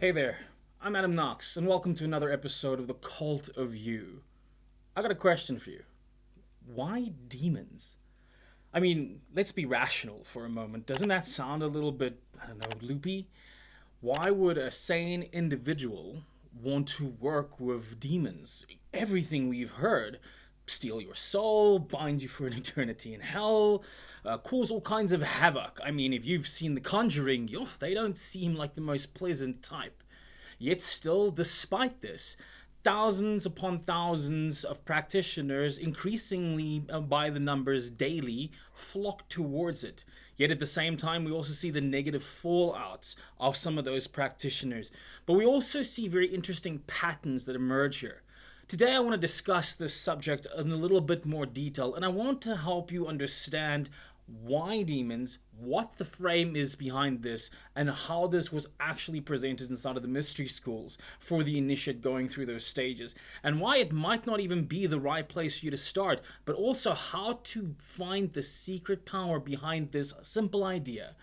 Hey there, I'm Adam Knox, and welcome to another episode of The Cult of You. I got a question for you. Why demons? I mean, let's be rational for a moment. Doesn't that sound a little bit, I don't know, loopy? Why would a sane individual want to work with demons? Everything we've heard steal your soul, bind you for an eternity in hell, cause all kinds of havoc. I mean, if you've seen The Conjuring, they don't seem like the most pleasant type. Yet still, despite this, thousands upon thousands of practitioners, increasingly by the numbers daily, flock towards it. Yet at the same time, we also see the negative fallouts of some of those practitioners. But we also see very interesting patterns that emerge here. Today, I want to discuss this subject in a little bit more detail, and I want to help you understand why demons, what the frame is behind this, and how this was actually presented inside of the mystery schools for the initiate going through those stages, and why it might not even be the right place for you to start, but also how to find the secret power behind this simple idea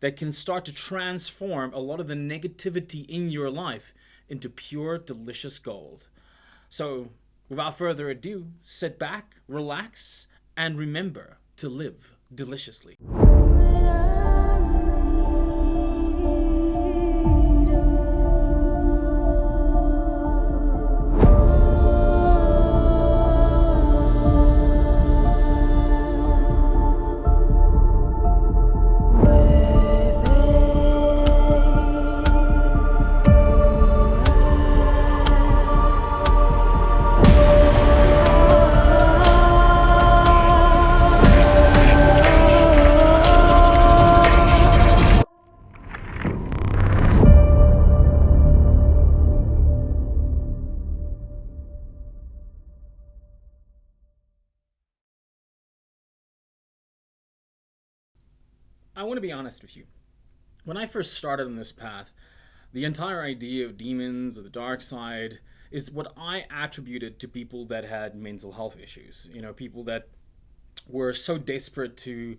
that can start to transform a lot of the negativity in your life into pure, delicious gold. So, without further ado, sit back, relax, and remember to live deliciously. I want to be honest with you. When I first started on this path, the entire idea of demons or the dark side is what I attributed to people that had mental health issues. People that were so desperate to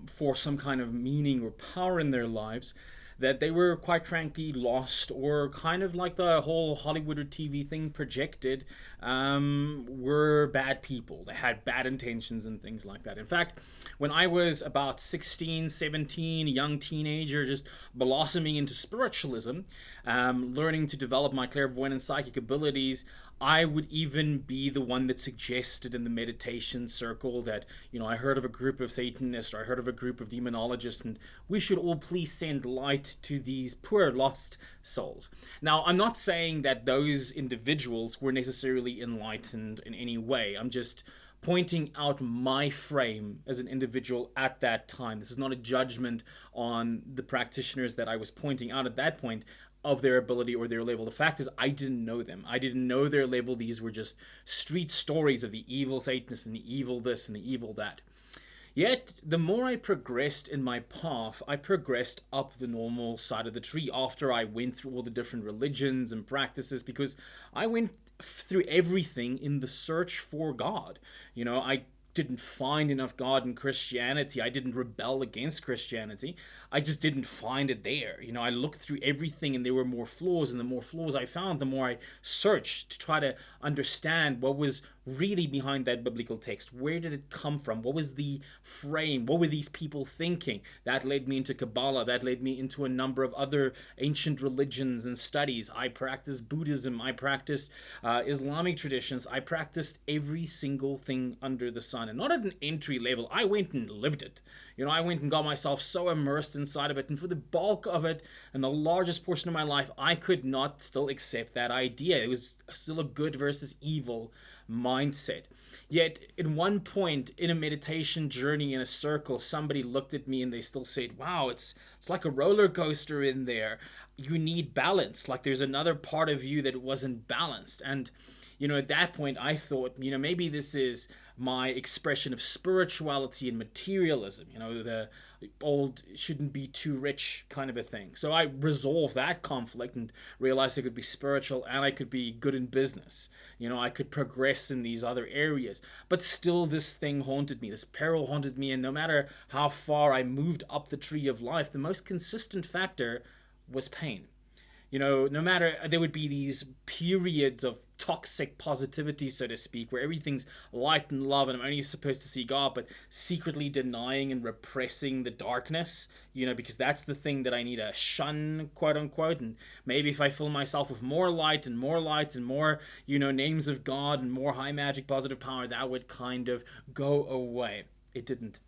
for some kind of meaning or power in their lives that they were quite frankly lost, or kind of like the whole Hollywood or TV thing projected, were bad people. They had bad intentions and things like that. In fact, when I was about 16, 17, a young teenager, just blossoming into spiritualism, learning to develop my clairvoyant and psychic abilities, I would even be the one that suggested in the meditation circle that, I heard of a group of Satanists, or I heard of a group of demonologists, and we should all please send light to these poor lost souls. Now, I'm not saying that those individuals were necessarily enlightened in any way. I'm just pointing out my frame as an individual at that time. This is not a judgment on the practitioners that I was pointing out at that point of their ability or their label. The fact is, I didn't know them. I didn't know their label. These were just street stories of the evil Satanists and the evil this and the evil that. Yet, the more I progressed in my path, I progressed up the normal side of the tree after I went through all the different religions and practices, because I went through everything in the search for God. I didn't find enough God in Christianity. I didn't rebel against Christianity. I just didn't find it there. I looked through everything and there were more flaws, and the more flaws I found, the more I searched to try to understand what was really behind that biblical text. Where did it come from? What was the frame? What were these people thinking? That led me into Kabbalah. That led me into a number of other ancient religions and studies. I practiced Buddhism. I practiced Islamic traditions. I practiced every single thing under the sun. And not at an entry level. I went and lived it. I went and got myself so immersed inside of it. And for the bulk of it, and the largest portion of my life, I could not still accept that idea. It was still a good versus evil mindset. Yet, at one point in a meditation journey in a circle, somebody looked at me and they still said, wow, it's like a roller coaster in there. You need balance. Like there's another part of you that wasn't balanced. And at that point, I thought, maybe this is my expression of spirituality and materialism, the old shouldn't be too rich kind of a thing. So I resolved that conflict and realized I could be spiritual and I could be good in business. I could progress in these other areas. But still, this thing haunted me. This peril haunted me. And no matter how far I moved up the tree of life, the most consistent factor was pain. No matter, there would be these periods of toxic positivity, so to speak, where everything's light and love and I'm only supposed to see God, but secretly denying and repressing the darkness, because that's the thing that I need to shun, quote unquote. And maybe if I fill myself with more light and more light and more, names of God and more high magic positive power, that would kind of go away. It didn't.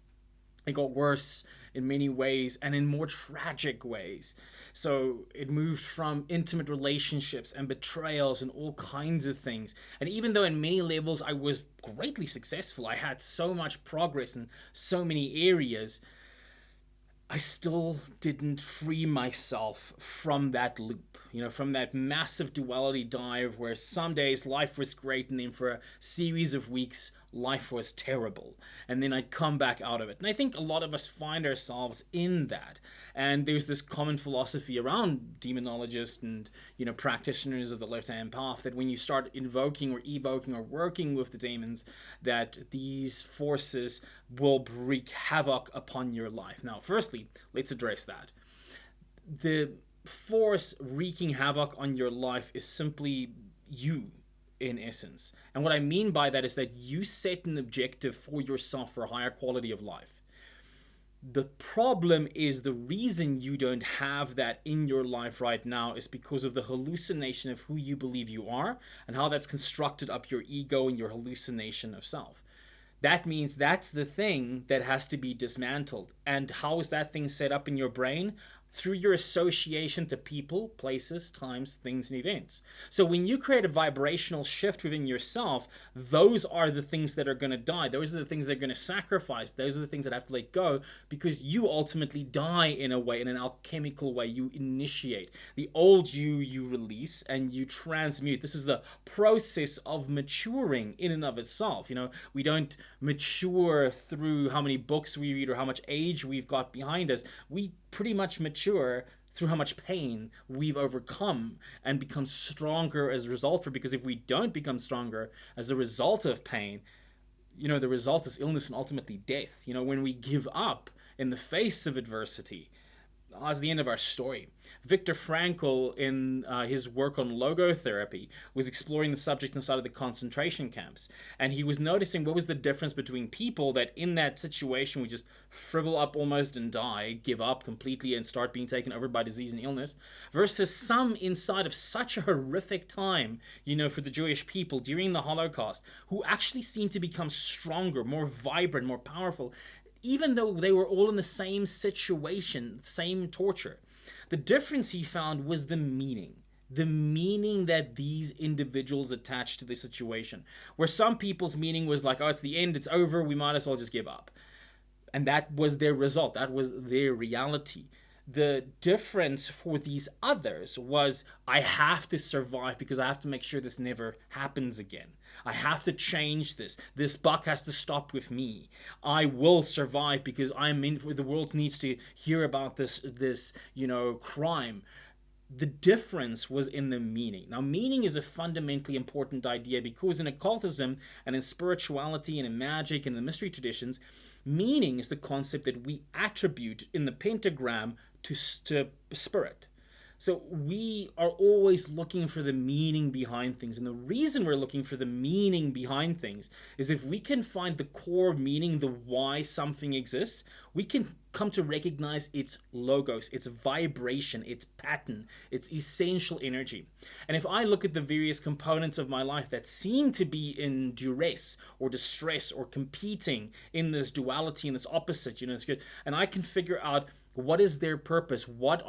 It got worse in many ways and in more tragic ways. So it moved from intimate relationships and betrayals and all kinds of things. And even though in many levels I was greatly successful, I had so much progress in so many areas, I still didn't free myself from that loop, from that massive duality dive where some days life was great and then for a series of weeks life was terrible. And then I'd come back out of it. And I think a lot of us find ourselves in that. And there's this common philosophy around demonologists and, practitioners of the left-hand path that when you start invoking or evoking or working with the demons, that these forces will wreak havoc upon your life. Now, firstly, let's address that. The force wreaking havoc on your life is simply you, in essence. And what I mean by that is that you set an objective for yourself for a higher quality of life. The problem is the reason you don't have that in your life right now is because of the hallucination of who you believe you are and how that's constructed up your ego and your hallucination of self. That means that's the thing that has to be dismantled. And how is that thing set up in your brain? Through your association to people, places, times, things, and events. So when you create a vibrational shift within yourself, those are the things that are going to die. Those are the things that are going to sacrifice. Those are the things that have to let go because you ultimately die in a way, in an alchemical way. You initiate. The old you release and you transmute. This is the process of maturing in and of itself. We don't mature through how many books we read or how much age we've got behind us. We pretty much mature through how much pain we've overcome and become stronger as a result of it. Because if we don't become stronger as a result of pain, the result is illness and ultimately death. When we give up in the face of adversity, that's the end of our story. Viktor Frankl, in his work on logotherapy, was exploring the subject inside of the concentration camps. And he was noticing what was the difference between people that in that situation would just shrivel up almost and die, give up completely and start being taken over by disease and illness, versus some inside of such a horrific time, for the Jewish people during the Holocaust, who actually seemed to become stronger, more vibrant, more powerful, even though they were all in the same situation, same torture. The difference he found was the meaning that these individuals attached to the situation. Where some people's meaning was like, oh, it's the end, it's over, we might as well just give up. And that was their result, that was their reality. The difference for these others was, I have to survive because I have to make sure this never happens again. I have to change this. This buck has to stop with me. I will survive because the world needs to hear about this crime. The difference was in the meaning. Now, meaning is a fundamentally important idea because in occultism and in spirituality and in magic and in the mystery traditions, meaning is the concept that we attribute in the pentagram to spirit. So we are always looking for the meaning behind things. And the reason we're looking for the meaning behind things is if we can find the core meaning, the why something exists, we can come to recognize its logos, its vibration, its pattern, its essential energy. And if I look at the various components of my life that seem to be in duress or distress or competing in this duality and this opposite, it's good, and I can figure out what is their purpose? What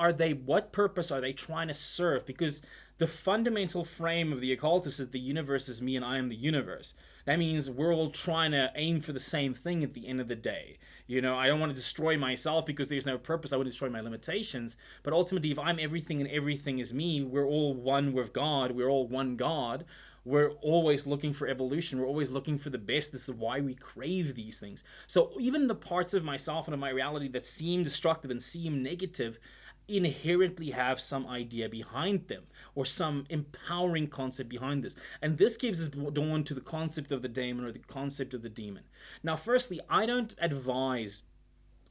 purpose are they trying to serve? Because the fundamental frame of the occultist is the universe is me and I am the universe. That means we're all trying to aim for the same thing at the end of the day. I don't want to destroy myself because there's no purpose. I want to destroy my limitations. But ultimately, if I'm everything and everything is me, we're all one with God. We're all one God. We're always looking for evolution. We're always looking for the best. This is why we crave these things. So even the parts of myself and of my reality that seem destructive and seem negative inherently have some idea behind them or some empowering concept behind this. And this gives us dawn to the concept of the daemon or the concept of the demon. Now, firstly, I don't advise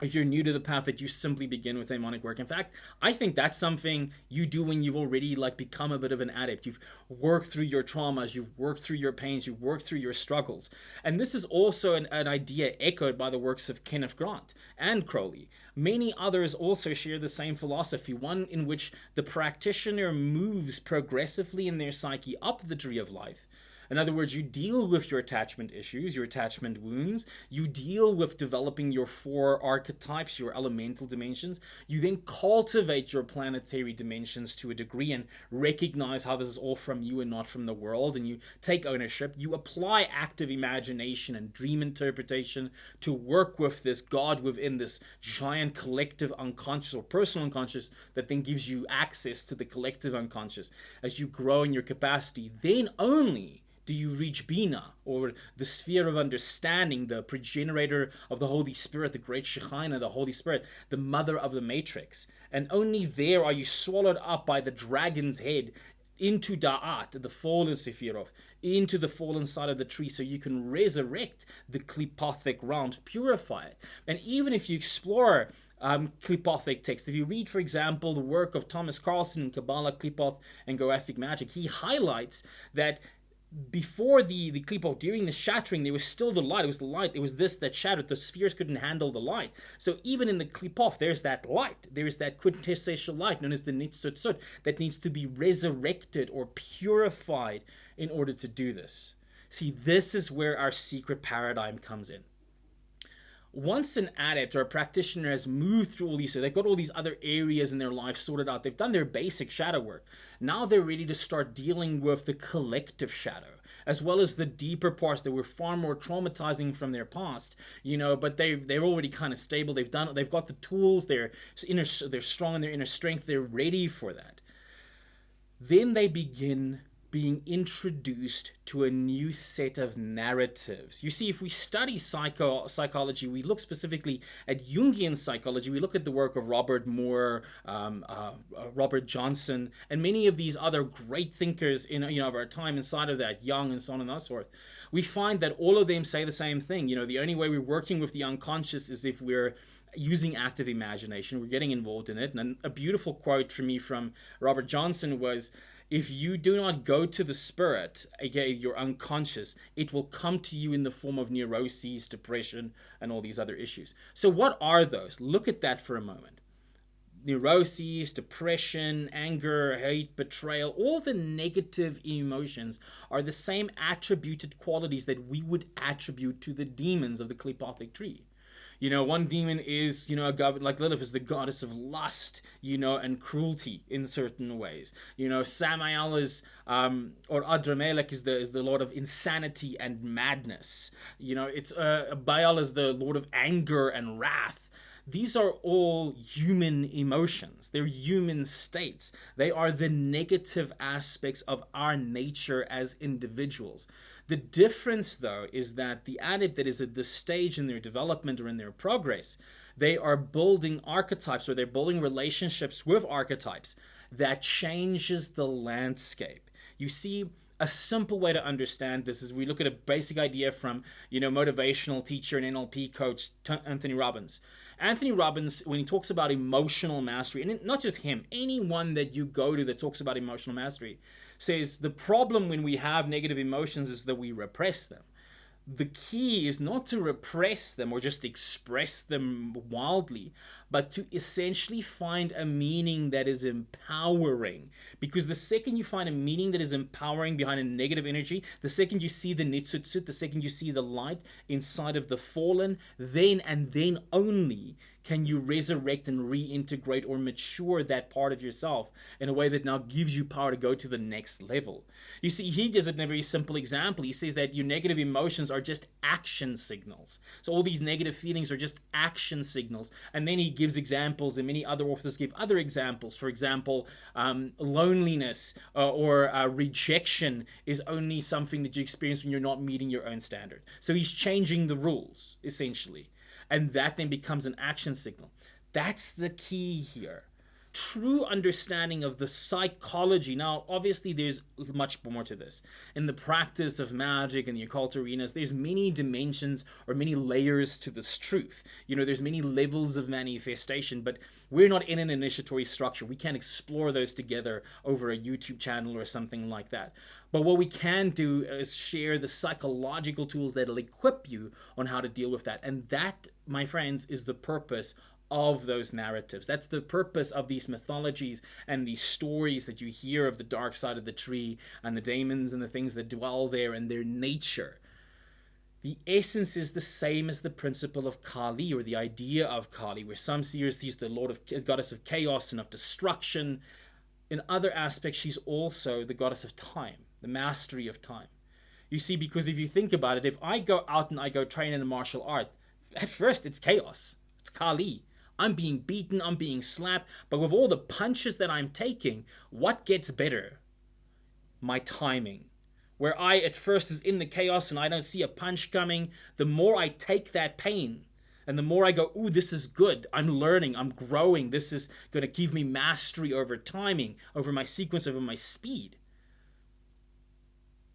if you're new to the path, that you simply begin with demonic work. In fact, I think that's something you do when you've already like become a bit of an adept. You've worked through your traumas, you've worked through your pains, you've worked through your struggles. And this is also an idea echoed by the works of Kenneth Grant and Crowley. Many others also share the same philosophy, one in which the practitioner moves progressively in their psyche up the tree of life. In other words, you deal with your attachment issues, your attachment wounds. You deal with developing your 4 archetypes, your elemental dimensions. You then cultivate your planetary dimensions to a degree and recognize how this is all from you and not from the world. And you take ownership. You apply active imagination and dream interpretation to work with this God within this giant collective unconscious or personal unconscious that then gives you access to the collective unconscious. As you grow in your capacity, then only do you reach Bina, or the sphere of understanding, the progenitor of the Holy Spirit, the great Shekinah, the Holy Spirit, the mother of the matrix. And only there are you swallowed up by the dragon's head into Da'at, the fallen Sephiroth, into the fallen side of the tree, so you can resurrect the Klipothic realms, purify it. And even if you explore Klipothic text, if you read, for example, the work of Thomas Carlson in Kabbalah, Klipoth, and Goethic Magic, he highlights that before the Klipoth, during the shattering, there was still the light. It was the light. It was this that shattered. The spheres couldn't handle the light. So even in the Klipoth, there's that light. There's that quintessential light known as the Nitzutzut that needs to be resurrected or purified in order to do this. See, this is where our secret paradigm comes in. Once an adept or a practitioner has moved through all these, so they've got all these other areas in their life sorted out, they've done their basic shadow work. Now they're ready to start dealing with the collective shadow, as well as the deeper parts that were far more traumatizing from their past, but they're already kind of stable. They've got the tools, they're strong in their inner strength, they're ready for that. Then they begin being introduced to a new set of narratives. You see, if we study psychology, we look specifically at Jungian psychology, we look at the work of Robert Moore, Robert Johnson, and many of these other great thinkers of our time inside of that, Jung and so on and so forth. We find that all of them say the same thing. The only way we're working with the unconscious is if we're using active imagination, we're getting involved in it. And a beautiful quote for me from Robert Johnson was, if you do not go to the spirit, aka your unconscious, it will come to you in the form of neuroses, depression, and all these other issues. So what are those? Look at that for a moment. Neuroses, depression, anger, hate, betrayal, all the negative emotions are the same attributed qualities that we would attribute to the demons of the Klipothic tree. One demon is, like Lilith is the goddess of lust, and cruelty in certain ways. Samael is, or Adramelech is the lord of insanity and madness. It's Baal is the lord of anger and wrath. These are all human emotions. They're human states. They are the negative aspects of our nature as individuals. The difference, though, is that the adept that is at this stage in their development or in their progress, they are building archetypes, or they're building relationships with archetypes that changes the landscape. You see, a simple way to understand this is we look at a basic idea from, motivational teacher and NLP coach Anthony Robbins. Anthony Robbins, when he talks about emotional mastery, and not just him, anyone that you go to that talks about emotional mastery, says the problem when we have negative emotions is that we repress them. The key is not to repress them or just express them wildly, but to essentially find a meaning that is empowering. Because the second you find a meaning that is empowering behind a negative energy, the second you see the nitsutsut, the second you see the light inside of the fallen, then and then only can you resurrect and reintegrate or mature that part of yourself in a way that now gives you power to go to the next level. You see, he does it in a very simple example. He says that your negative emotions are just action signals. So all these negative feelings are just action signals. And then he gives examples, and many other authors give other examples. For example, loneliness or rejection is only something that you experience when you're not meeting your own standard. So he's changing the rules, essentially. And that then becomes an action signal. That's the key here. true understanding of the psychology. Now, obviously, there's much more to this. In the practice of magic and the occult arenas, there's many dimensions or many layers to this truth. There's many levels of manifestation, but we're not in an initiatory structure. We can't explore those together over a YouTube channel or something like that. But what we can do is share the psychological tools that'll equip you on how to deal with that. And that, my friends, is the purpose of those narratives. That's the purpose of these mythologies and these stories that you hear of the dark side of the tree and the demons and the things that dwell there and their nature. The essence is the same as the principle of Kali, or the idea of Kali, where some see her as the goddess of chaos and of destruction. In other aspects, she's also the goddess of time, the mastery of time. You see, because if you think about it, if I go out and I go train in a martial art, at first it's chaos. It's Kali. I'm being beaten, I'm being slapped, but with all the punches that I'm taking, what gets better? My timing. Where I at first is in the chaos and I don't see a punch coming, the more I take that pain, and the more I go, ooh, this is good, I'm learning, I'm growing, this is going to give me mastery over timing, over my sequence, over my speed.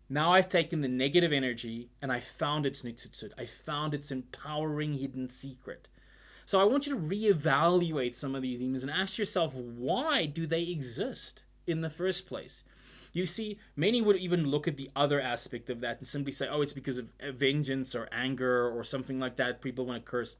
Now I've taken the negative energy and I found its nitsutsu. I found its empowering hidden secret. So I want you to reevaluate some of these demons and ask yourself, why do they exist in the first place? You see, many would even look at the other aspect of that and simply say, oh, it's because of vengeance or anger or something like that. People want to curse.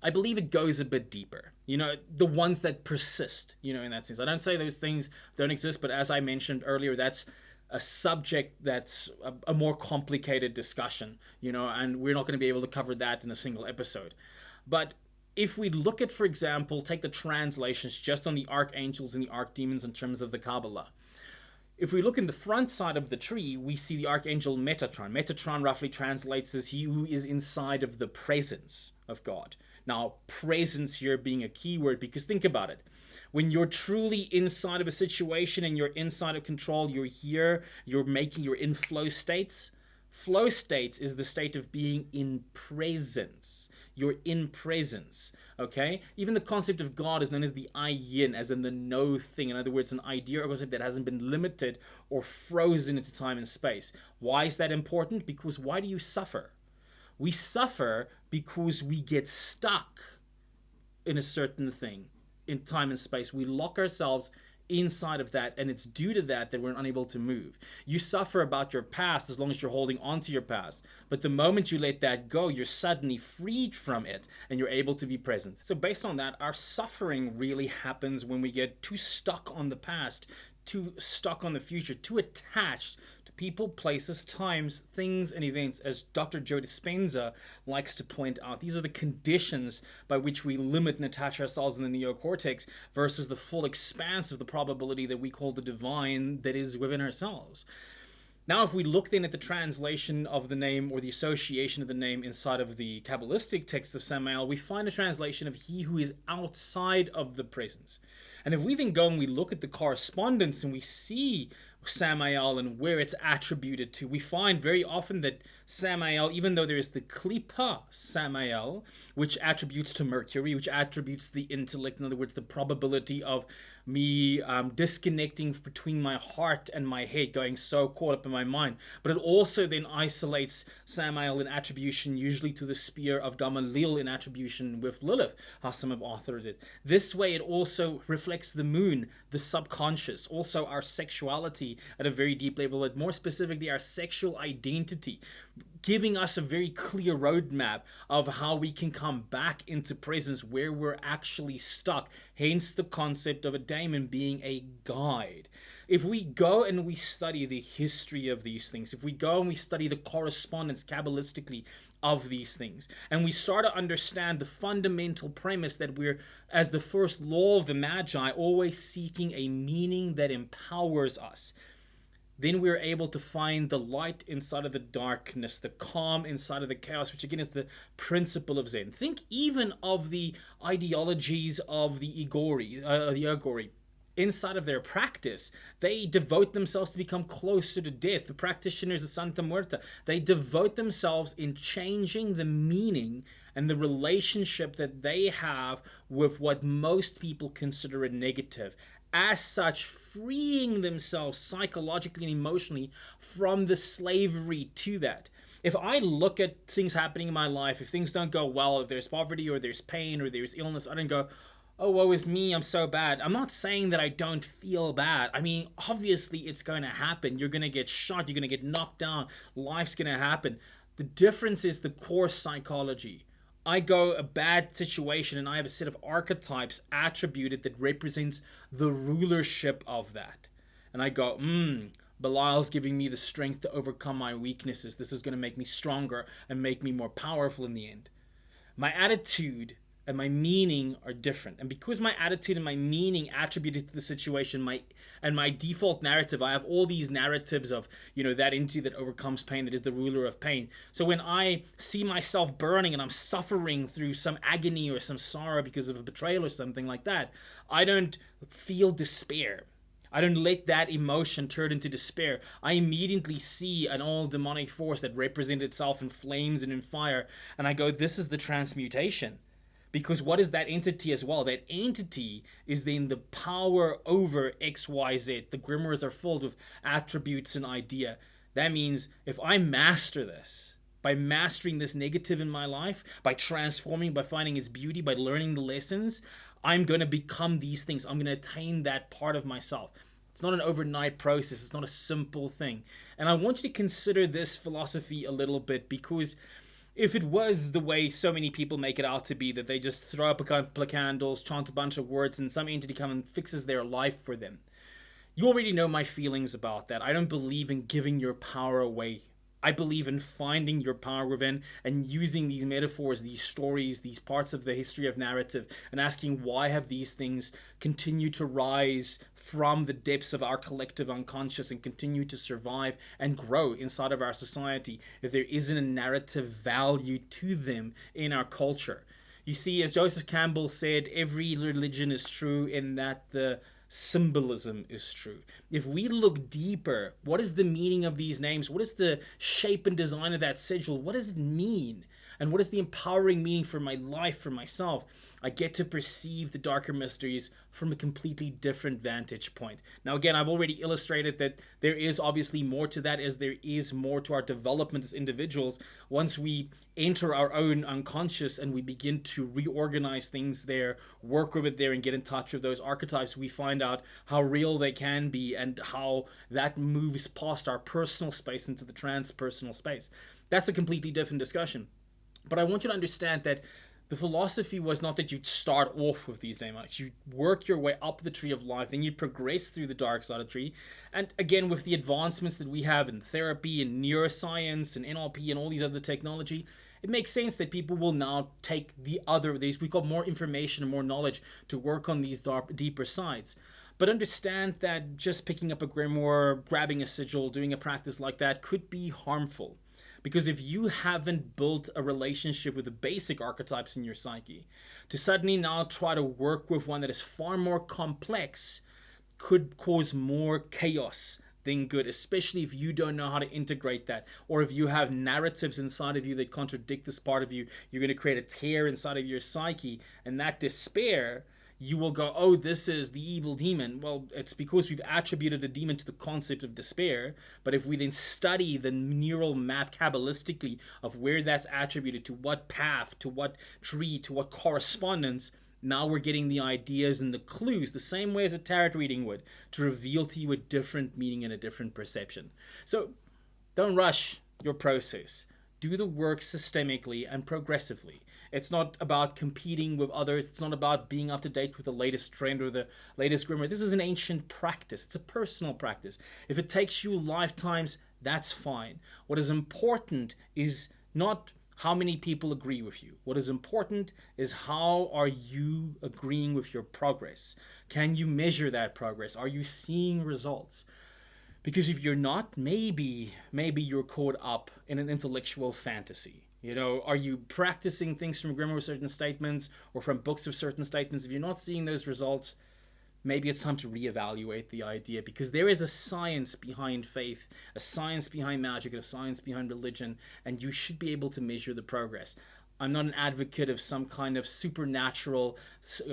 I believe it goes a bit deeper. The ones that persist, in that sense. I don't say those things don't exist, but as I mentioned earlier, that's a subject that's a more complicated discussion, and we're not going to be able to cover that in a single episode. But if we look at, for example, take the translations just on the archangels and the archdemons in terms of the Kabbalah. If we look in the front side of the tree, we see the archangel Metatron. Metatron roughly translates as he who is inside of the presence of God. Now, presence here being a key word, because think about it. When you're truly inside of a situation and you're inside of control, you're here, you're in flow states. Flow states is the state of being in presence. You're in presence, okay? Even the concept of God is known as the ayin, as in the no thing. In other words, an idea or concept that hasn't been limited or frozen into time and space. Why is that important? Because why do you suffer? We suffer because we get stuck in a certain thing in time and space. We lock ourselves inside of that, and it's due to that we're unable to move. You suffer about your past as long as you're holding on to your past, but the moment you let that go, you're suddenly freed from it and you're able to be present. So based on that, our suffering really happens when we get too stuck on the past, too stuck on the future, too attached to people, places, times, things, and events. As Dr. Joe Dispenza likes to point out, these are the conditions by which we limit and attach ourselves in the neocortex versus the full expanse of the probability that we call the divine that is within ourselves. Now, if we look then at the translation of the name or the association of the name inside of the Kabbalistic text of Samael, we find a translation of he who is outside of the presence. And if we then go and we look at the correspondence and we see Samael and where it's attributed to, we find very often that Samael, even though there is the Klipa Samael, which attributes to Mercury, which attributes to the intellect, in other words, the probability of me disconnecting between my heart and my head, going so caught up in my mind. But it also then isolates Samael in attribution, usually to the spear of Gamaliel in attribution with Lilith, how some have authored it. This way it also reflects the moon, the subconscious, also our sexuality at a very deep level, but more specifically our sexual identity, giving us a very clear roadmap of how we can come back into presence where we're actually stuck. Hence the concept of a daemon being a guide. If we go and we study the history of these things, if we go and we study the correspondence Kabbalistically of these things, and we start to understand the fundamental premise that we're, as the first law of the Magi, always seeking a meaning that empowers us, then we're able to find the light inside of the darkness, the calm inside of the chaos, which again is the principle of Zen. Think even of the ideologies of the Igori, inside of their practice, they devote themselves to become closer to death. The practitioners of Santa Muerta, they devote themselves in changing the meaning and the relationship that they have with what most people consider a negative. As such, freeing themselves psychologically and emotionally from the slavery to that. If I look at things happening in my life, if things don't go well, if there's poverty or there's pain or there's illness, I don't go, oh, woe is me, I'm so bad. I'm not saying that I don't feel bad. I mean, obviously it's going to happen. You're going to get shot. You're going to get knocked down. Life's going to happen. The difference is the core psychology. I go a bad situation and I have a set of archetypes attributed that represents the rulership of that. And I go, Belial's giving me the strength to overcome my weaknesses. This is going to make me stronger and make me more powerful in the end. My attitude and my meaning are different. And because my attitude and my meaning attributed to the situation, my default narrative, I have all these narratives of, that entity that overcomes pain, that is the ruler of pain. So when I see myself burning and I'm suffering through some agony or some sorrow because of a betrayal or something like that, I don't feel despair. I don't let that emotion turn into despair. I immediately see an all demonic force that represents itself in flames and in fire, and I go, this is the transmutation. Because what is that entity as well? That entity is then the power over XYZ. The grimoires are filled with attributes and idea. That means if I master this, by mastering this negative in my life, by transforming, by finding its beauty, by learning the lessons, I'm going to become these things. I'm going to attain that part of myself. It's not an overnight process. It's not a simple thing. And I want you to consider this philosophy a little bit, because if it was the way so many people make it out to be, that they just throw up a couple of candles, chant a bunch of words, and some entity comes and fixes their life for them, you already know my feelings about that. I don't believe in giving your power away. I believe in finding your power within and using these metaphors, these stories, these parts of the history of narrative, and asking why have these things continued to rise from the depths of our collective unconscious and continue to survive and grow inside of our society if there isn't a narrative value to them in our culture. You see, as Joseph Campbell said, every religion is true in that the symbolism is true. If we look deeper, what is the meaning of these names? What is the shape and design of that sigil? What does it mean? And what is the empowering meaning for my life, for myself? I get to perceive the darker mysteries from a completely different vantage point. Now, again, I've already illustrated that there is obviously more to that, as there is more to our development as individuals. Once we enter our own unconscious and we begin to reorganize things there, work with it there, and get in touch with those archetypes, we find out how real they can be and how that moves past our personal space into the transpersonal space. That's a completely different discussion. But I want you to understand that the philosophy was not that you'd start off with these dynamics. You work your way up the tree of life, then you progress through the dark side of the tree. And again, with the advancements that we have in therapy and neuroscience and NLP and all these other technology, it makes sense that people will now take these we call more information and more knowledge to work on these deeper sides. But understand that just picking up a grimoire, grabbing a sigil, doing a practice like that could be harmful. Because if you haven't built a relationship with the basic archetypes in your psyche, to suddenly now try to work with one that is far more complex could cause more chaos than good, especially if you don't know how to integrate that. Or if you have narratives inside of you that contradict this part of you, you're going to create a tear inside of your psyche, and that despair, you will go, oh, this is the evil demon. Well, it's because we've attributed a demon to the concept of despair. But if we then study the neural map Kabbalistically of where that's attributed, to what path, to what tree, to what correspondence, now we're getting the ideas and the clues, the same way as a tarot reading would, to reveal to you a different meaning and a different perception. So don't rush your process. Do the work systemically and progressively. It's not about competing with others. It's not about being up to date with the latest trend or the latest grimoire. This is an ancient practice. It's a personal practice. If it takes you lifetimes, that's fine. What is important is not how many people agree with you. What is important is how are you agreeing with your progress? Can you measure that progress? Are you seeing results? Because if you're not, maybe you're caught up in an intellectual fantasy. Are you practicing things from grimoire certain statements or from books of certain statements? If you're not seeing those results, maybe it's time to reevaluate the idea, because there is a science behind faith, a science behind magic, and a science behind religion, and you should be able to measure the progress. I'm not an advocate of some kind of supernatural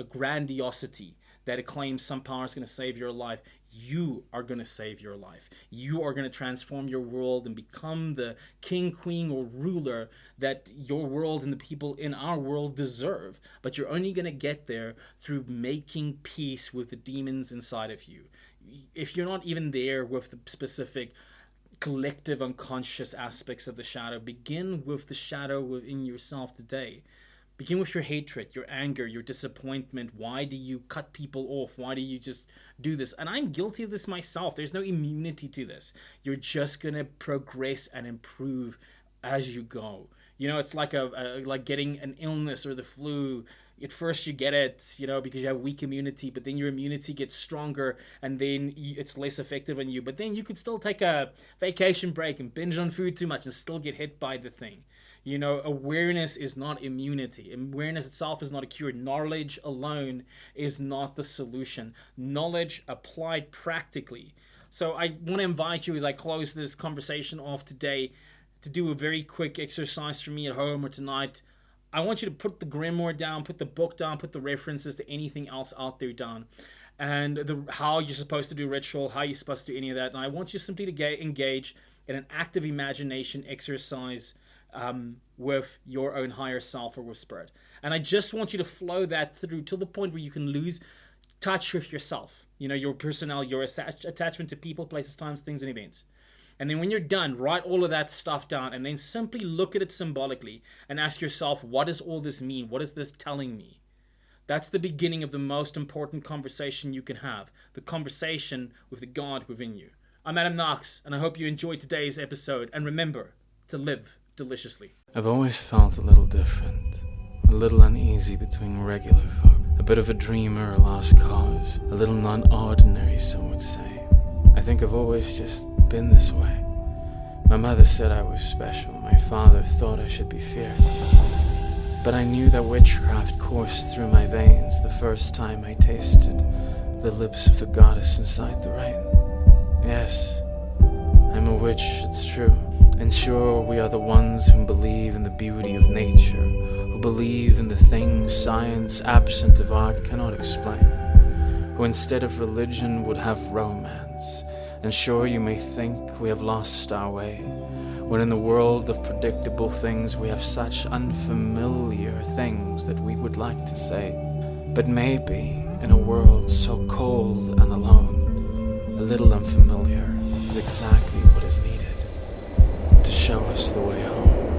grandiosity that claims some power is going to save your life. You are going to save your life. You are going to transform your world and become the king, queen, or ruler that your world and the people in our world deserve. But you're only going to get there through making peace with the demons inside of you. If you're not even there with the specific collective unconscious aspects of the shadow, begin with the shadow within yourself today. Begin with your hatred, your anger, your disappointment. Why do you cut people off? Why do you just do this? And I'm guilty of this myself. There's no immunity to this. You're just going to progress and improve as you go. You know, it's like like getting an illness or the flu. At first you get it, you know, because you have weak immunity, but then your immunity gets stronger and then it's less effective on you. But then you could still take a vacation break and binge on food too much and still get hit by the thing. You know, awareness is not immunity. Awareness itself is not a cure. Knowledge alone is not the solution. Knowledge applied practically. So I want to invite you, as I close this conversation off today, to do a very quick exercise for me at home or tonight. I want you to put the grimoire down, put the book down, put the references to anything else out there down, and how you're supposed to do ritual, how you're supposed to do any of that. And I want you simply to engage in an active imagination exercise with your own higher self or with spirit. And I just want you to flow that through to the point where you can lose touch with yourself, you know, your personality, your attachment to people, places, times, things, and events. And then when you're done, write all of that stuff down and then simply look at it symbolically and ask yourself, what does all this mean? What is this telling me? That's the beginning of the most important conversation you can have, the conversation with the God within you. I'm Adam Knox, and I hope you enjoyed today's episode. And remember to live deliciously. I've always felt a little different, a little uneasy between regular folk, a bit of a dreamer, a lost cause, a little non-ordinary, some would say. I think I've always just been this way. My mother said I was special, my father thought I should be feared. But I knew that witchcraft coursed through my veins the first time I tasted the lips of the goddess inside the rain. Yes, I'm a witch, it's true. And sure, we are the ones who believe in the beauty of nature, who believe in the things science, absent of art, cannot explain, who instead of religion would have romance. And sure, you may think we have lost our way, when in the world of predictable things we have such unfamiliar things that we would like to say. But maybe, in a world so cold and alone, a little unfamiliar is exactly what is needed to show us the way home.